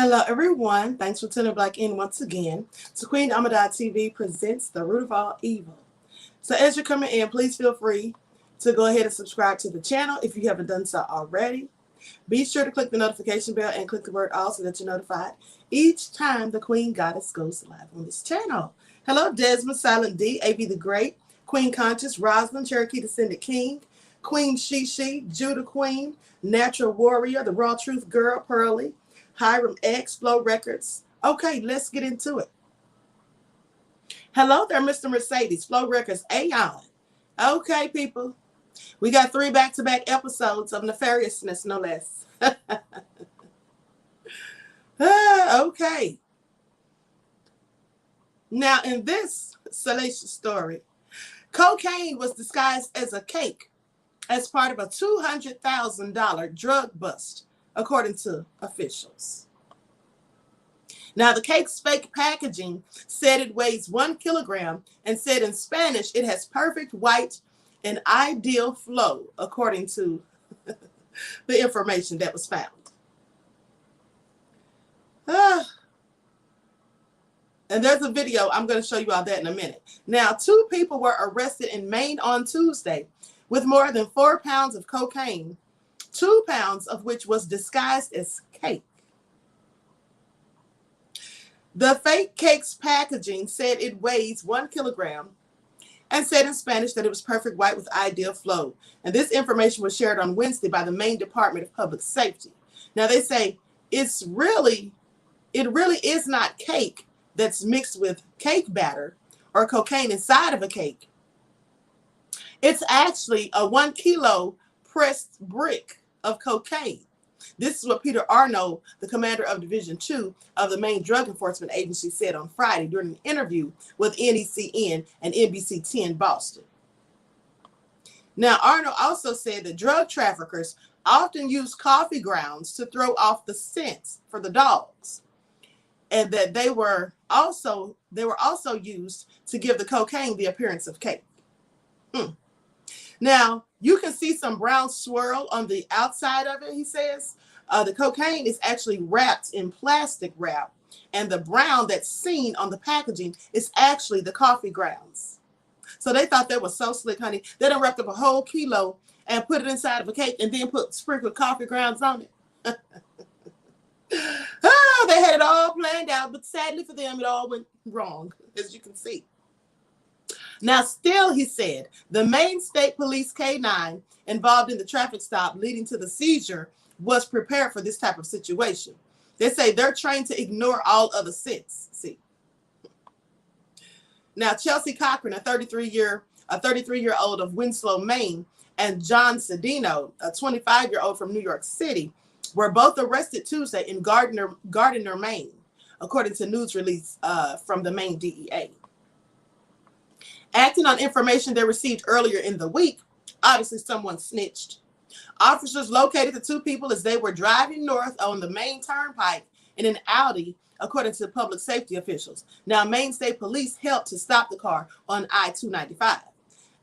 Hello, everyone. Thanks for tuning back in once again. So Queen Ahmadiyyah TV presents The Root of All Evil. So as you're coming in, please feel free to go ahead and subscribe to the channel if you haven't done so already. Be sure to click the notification bell and click the word all so that you're notified each time the Queen Goddess goes live on this channel. Hello, Desmond, Silent D, AB the Great, Queen Conscious, Rosalind, Cherokee Descended King, Queen Shishi, Judah Queen, Natural Warrior, The Raw Truth Girl, Pearly, Hiram X, Flow Records. Okay, let's get into it. Hello there, Mr. Mercedes, Flow Records, Aeon. Okay, people. We got 3 back-to-back episodes of nefariousness, no less. Okay. Now, in this salacious story, cocaine was disguised as a cake as part of a $200,000 drug bust, according to officials. Now, the cake's fake packaging said it weighs 1 kilogram and said in Spanish it has perfect white and ideal flow, according to the information that was found. And there's a video. I'm going to show you all that in a minute. Now, 2 people were arrested in Maine on Tuesday with more than 4 pounds of cocaine, 2 pounds of which was disguised as cake. The fake cake's packaging said it weighs 1 kilogram and said in Spanish that it was perfect white with ideal flow. And this information was shared on Wednesday by the Maine Department of Public Safety. Now, they say it really is not cake that's mixed with cake batter or cocaine inside of a cake. It's actually a 1 kilo pressed brick of cocaine. This is what Peter Arnold, the commander of Division 2 of the Maine Drug Enforcement Agency, said on Friday during an interview with NECN and NBC 10 Boston. Now, Arnold also said that drug traffickers often use coffee grounds to throw off the scents for the dogs, and that they were also used to give the cocaine the appearance of cake. Now, you can see some brown swirl on the outside of it, he says. The cocaine is actually wrapped in plastic wrap, and the brown that's seen on the packaging is actually the coffee grounds. So they thought that was so slick, honey. They done wrapped up a whole kilo and put it inside of a cake and then sprinkled coffee grounds on it. Oh, they had it all planned out, but sadly for them, it all went wrong, as you can see. Now, still, he said, the Maine State Police K-9 involved in the traffic stop leading to the seizure was prepared for this type of situation. They say they're trained to ignore all other scents. See. Now, Chelsea Cochran, a 33-year-old of Winslow, Maine, and John Cedino, a 25-year-old from New York City, were both arrested Tuesday in Gardner, Maine, according to news release from the Maine DEA. Acting on information they received earlier in the week, obviously someone snitched. Officers located the 2 people as they were driving north on the Maine Turnpike in an Audi, according to public safety officials. Now, Maine State Police helped to stop the car on I-295.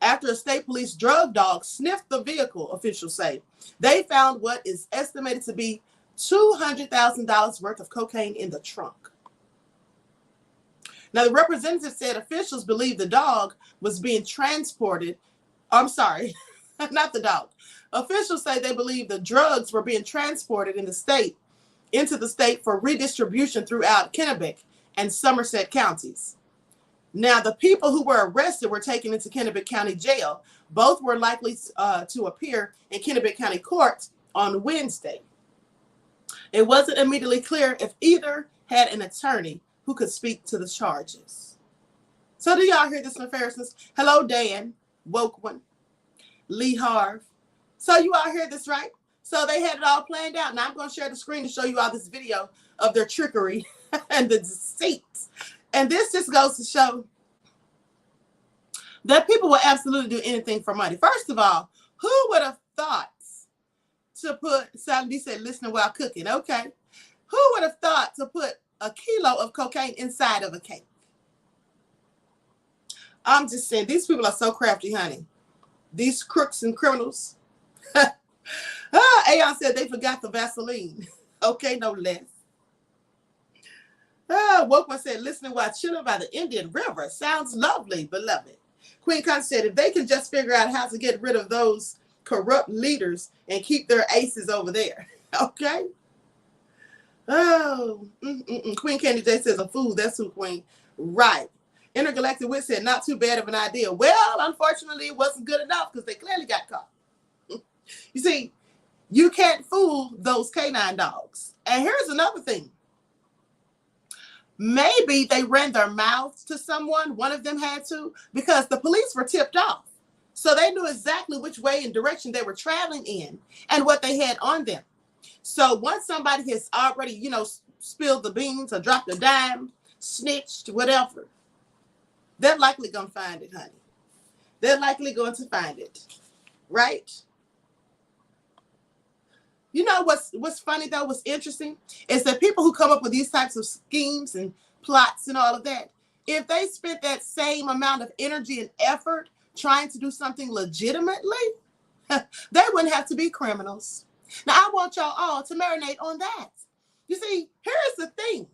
After a state police drug dog sniffed the vehicle, officials say, they found what is estimated to be $200,000 worth of cocaine in the trunk. Now, the representative said officials believe the dog was being transported. I'm sorry, not the dog. Officials say they believe the drugs were being transported into the state for redistribution throughout Kennebec and Somerset counties. Now, the people who were arrested were taken into Kennebec County Jail. Both were likely to appear in Kennebec County Court on Wednesday. It wasn't immediately clear if either had an attorney who could speak to the charges. So do y'all hear this nefariousness? Hello, Dan, Woke One, Lee Harv. So you all hear this, right? So they had it all planned out. Now I'm going to share the screen to show you all this video of their trickery and the deceit. And this just goes to show that people will absolutely do anything for money. First of all, who would have thought to put, Sally said, listening while cooking, okay. Who would have thought to put a kilo of cocaine inside of a cake? I'm just saying, these people are so crafty, honey. These crooks and criminals. Aeon said they forgot the Vaseline. Okay, no less. Wokeman said, listening while chilling by the Indian River. Sounds lovely, beloved. Queen Con said, if they can just figure out how to get rid of those corrupt leaders and keep their aces over there. Okay? Oh, Queen Candy J says, a fool. That's who, Queen. Right. Intergalactic Wit said, not too bad of an idea. Well, unfortunately, it wasn't good enough because they clearly got caught. You see, you can't fool those canine dogs. And here's another thing. Maybe they ran their mouths to someone, one of them had to, because the police were tipped off. So they knew exactly which way and direction they were traveling in and what they had on them. So once somebody has already, spilled the beans or dropped a dime, snitched, whatever, they're likely going to find it, honey. They're likely going to find it, right? You know what's funny, though, what's interesting, is that people who come up with these types of schemes and plots and all of that, if they spent that same amount of energy and effort trying to do something legitimately, they wouldn't have to be criminals. Now, I want y'all all to marinate on that. You see, here's the thing.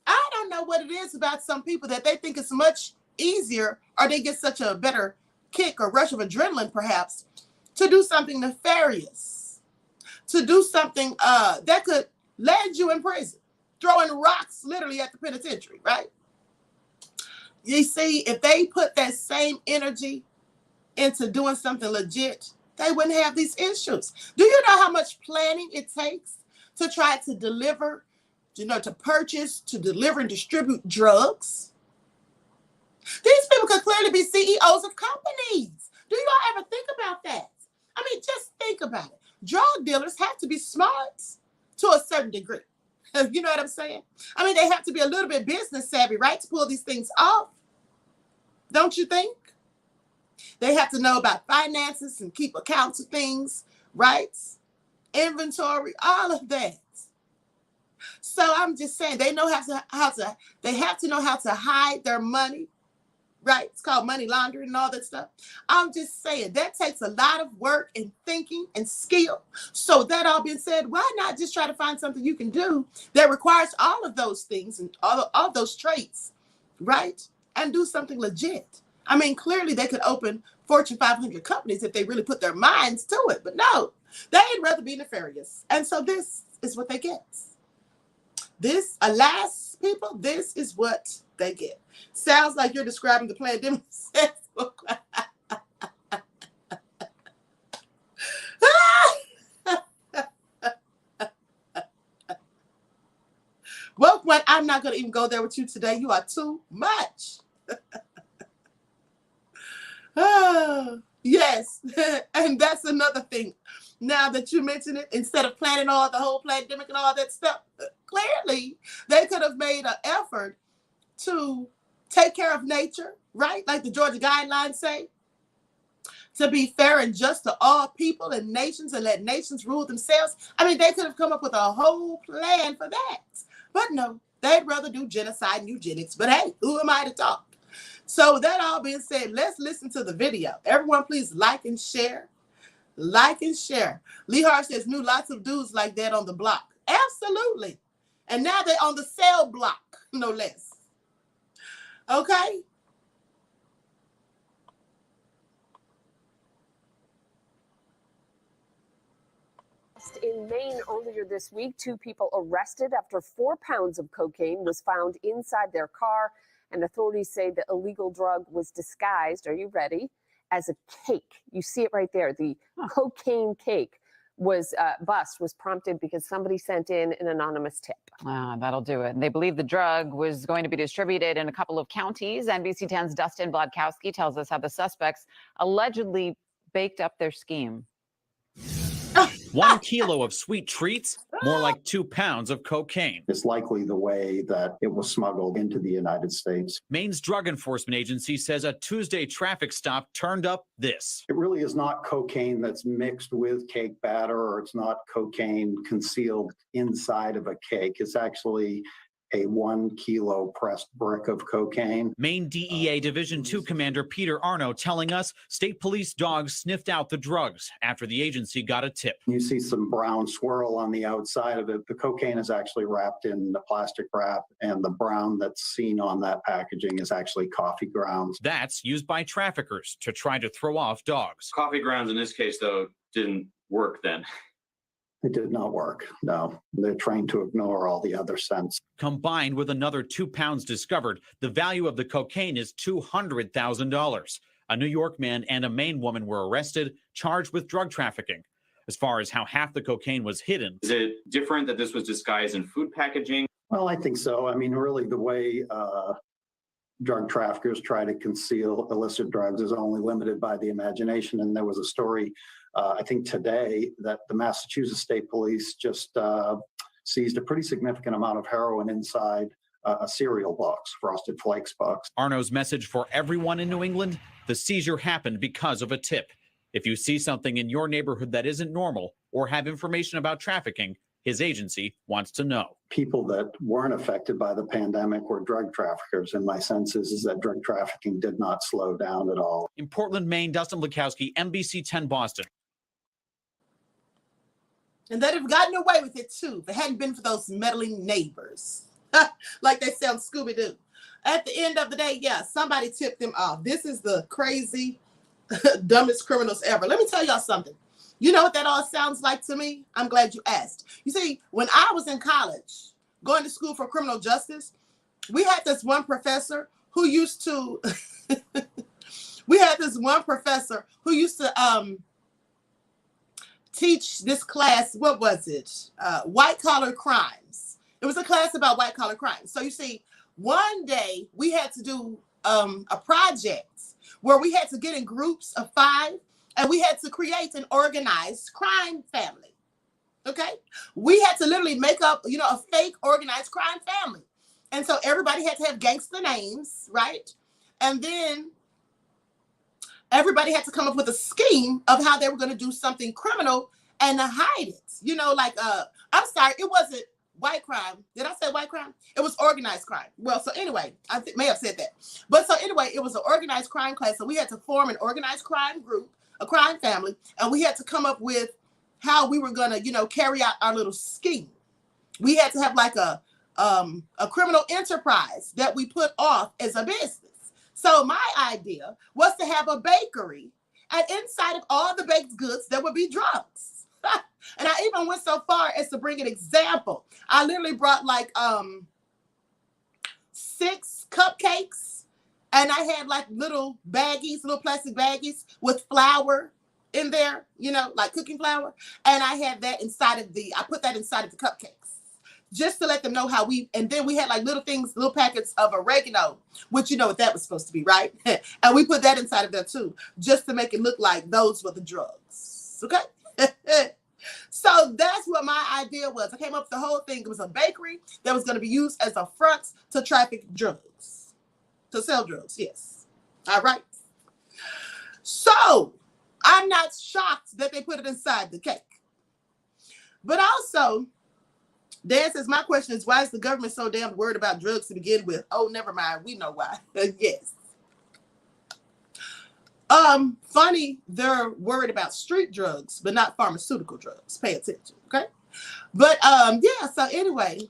I don't know what it is about some people that they think it's much easier, or they get such a better kick or rush of adrenaline, perhaps, to do something nefarious, to do something that could land you in prison, throwing rocks literally at the penitentiary, right? You see, if they put that same energy into doing something legit, they wouldn't have these issues. Do you know how much planning it takes to try to deliver, to purchase, to deliver and distribute drugs? These people could clearly be CEOs of companies. Do you all ever think about that? I mean, just think about it. Drug dealers have to be smart to a certain degree. You know what I'm saying? I mean, they have to be a little bit business savvy, right, to pull these things off. Don't you think? They have to know about finances and keep accounts of things, right? Inventory, all of that. So I'm just saying they know they have to know how to hide their money, right? It's called money laundering and all that stuff. I'm just saying that takes a lot of work and thinking and skill. So that all being said, why not just try to find something you can do that requires all of those things and all of those traits, right? And do something legit. I mean, clearly they could open Fortune 500 companies if they really put their minds to it. But no, they'd rather be nefarious. And so this is what they get. This, alas, people, this is what they get. Sounds like you're describing the pandemic. Well, I'm not going to even go there with you today. You are too much. Yes. And that's another thing. Now that you mention it, instead of planning all the whole pandemic and all that stuff, clearly they could have made an effort to take care of nature, right? Like the Georgia guidelines say, to be fair and just to all people and nations and let nations rule themselves. I mean, they could have come up with a whole plan for that. But no, they'd rather do genocide and eugenics. But hey, who am I to talk? So that all being said, let's listen to the video. Everyone, please like and share. Like and share. Lee Hart says, knew lots of dudes like that on the block. Absolutely. And now they're on the cell block, no less. Okay? In Maine earlier this week, 2 people arrested after 4 pounds of cocaine was found inside their car. And authorities say the illegal drug was disguised, are you ready, as a cake. You see it right there. The cocaine cake was bust was prompted because somebody sent in an anonymous tip. That'll do it. And they believe the drug was going to be distributed in a couple of counties. NBC 10's Dustin Blodkowski tells us how the suspects allegedly baked up their scheme. 1 kilo of sweet treats, more like 2 pounds of cocaine. It's likely the way that it was smuggled into the United States. Maine's Drug Enforcement Agency says a Tuesday traffic stop turned up this. It really is not cocaine that's mixed with cake batter, or it's not cocaine concealed inside of a cake. It's actually a 1 kilo pressed brick of cocaine. Maine DEA Division 2 Commander Peter Arno telling us state police dogs sniffed out the drugs after the agency got a tip. You see some brown swirl on the outside of it. The cocaine is actually wrapped in the plastic wrap, and the brown that's seen on that packaging is actually coffee grounds. That's used by traffickers to try to throw off dogs. Coffee grounds in this case, though, didn't work then. It did not work. No, they're trained to ignore all the other scents. Combined with another 2 pounds discovered, the value of the cocaine is $200,000. A New York man and a Maine woman were arrested, charged with drug trafficking. As far as how half the cocaine was hidden. Is it different that this was disguised in food packaging? Well, I think so. I mean, really, the way drug traffickers try to conceal illicit drugs is only limited by the imagination. And there was a story, I think today, that the Massachusetts State Police just seized a pretty significant amount of heroin inside a cereal box, Frosted Flakes box. Arno's message for everyone in New England: the seizure happened because of a tip. If you see something in your neighborhood that isn't normal or have information about trafficking, his agency wants to know. People that weren't affected by the pandemic were drug traffickers, and my sense is that drug trafficking did not slow down at all. In Portland, Maine, Dustin Blakowski, NBC 10 Boston. And they'd have gotten away with it too if it hadn't been for those meddling neighbors. Like they say on Scooby-Doo. At the end of the day, yeah, somebody tipped them off. This is the crazy, dumbest criminals ever. Let me tell y'all something. You know what that all sounds like to me? I'm glad you asked. You see, when I was in college, going to school for criminal justice, we had this one professor who used to, teach this class, what was it? White collar crimes. It was a class about white collar crimes. So you see, one day we had to do a project where we had to get in groups of 5 and we had to create an organized crime family. Okay. We had to literally make up, a fake organized crime family. And so everybody had to have gangster names, right? And then everybody had to come up with a scheme of how they were going to do something criminal and hide it. I'm sorry, it wasn't white crime. Did I say white crime? It was organized crime. Well, so anyway, I may have said that. But so anyway, it was an organized crime class. So we had to form an organized crime group, a crime family, and we had to come up with how we were going to, carry out our little scheme. We had to have like a criminal enterprise that we put off as a business. So my idea was to have a bakery, and inside of all the baked goods, there would be drugs. And I even went so far as to bring an example. I literally brought like 6 cupcakes, and I had like little plastic baggies with flour in there, like cooking flour. And I had that I put that inside of the cupcakes just to let them know and then we had like little packets of oregano, which you know what that was supposed to be, right? And we put that inside of there too, just to make it look like those were the drugs. Okay. So that's what my idea was. I came up with the whole thing. It was a bakery that was going to be used as a front to traffic drugs, to sell drugs. Yes. All right. So I'm not shocked that they put it inside the cake. But also, Dan says, my question is, why is the government so damn worried about drugs to begin with? Oh, never mind. We know why. Yes. Funny, they're worried about street drugs, but not pharmaceutical drugs. Pay attention, okay? But yeah, so anyway,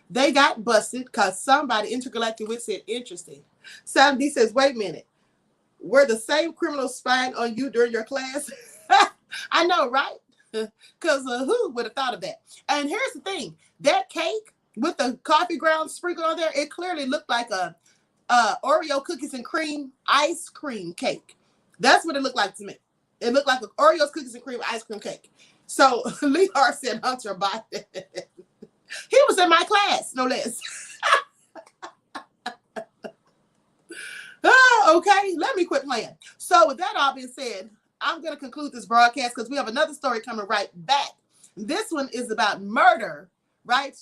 they got busted because somebody intergalactic wit said, interesting. Sam D says, wait a minute. Were the same criminals spying on you during your class? I know, right? Because who would have thought of that? And here's the thing. That cake with the coffee grounds sprinkled on there, it clearly looked like a Oreo cookies and cream ice cream cake. That's what it looked like to me. It looked like an Oreos cookies and cream ice cream cake. So Lee Hart said Hunter Biden. He was in my class, no less. Okay, let me quit playing. So with that all being said, I'm going to conclude this broadcast because we have another story coming right back. This one is about murder, right,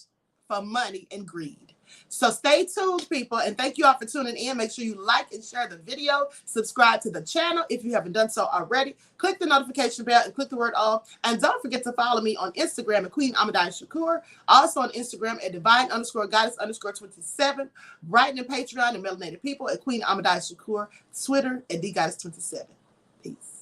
for money and greed. So stay tuned, people, and thank you all for tuning in. Make sure you like and share the video. Subscribe to the channel if you haven't done so already. Click the notification bell and click the word all. And don't forget to follow me on Instagram at QueenAhmadiyyah, also on Instagram at divine_goddess_27, writing in Patreon and Melanated People at Queen Ahmadiyyah, Twitter at DGoddess27. Peace.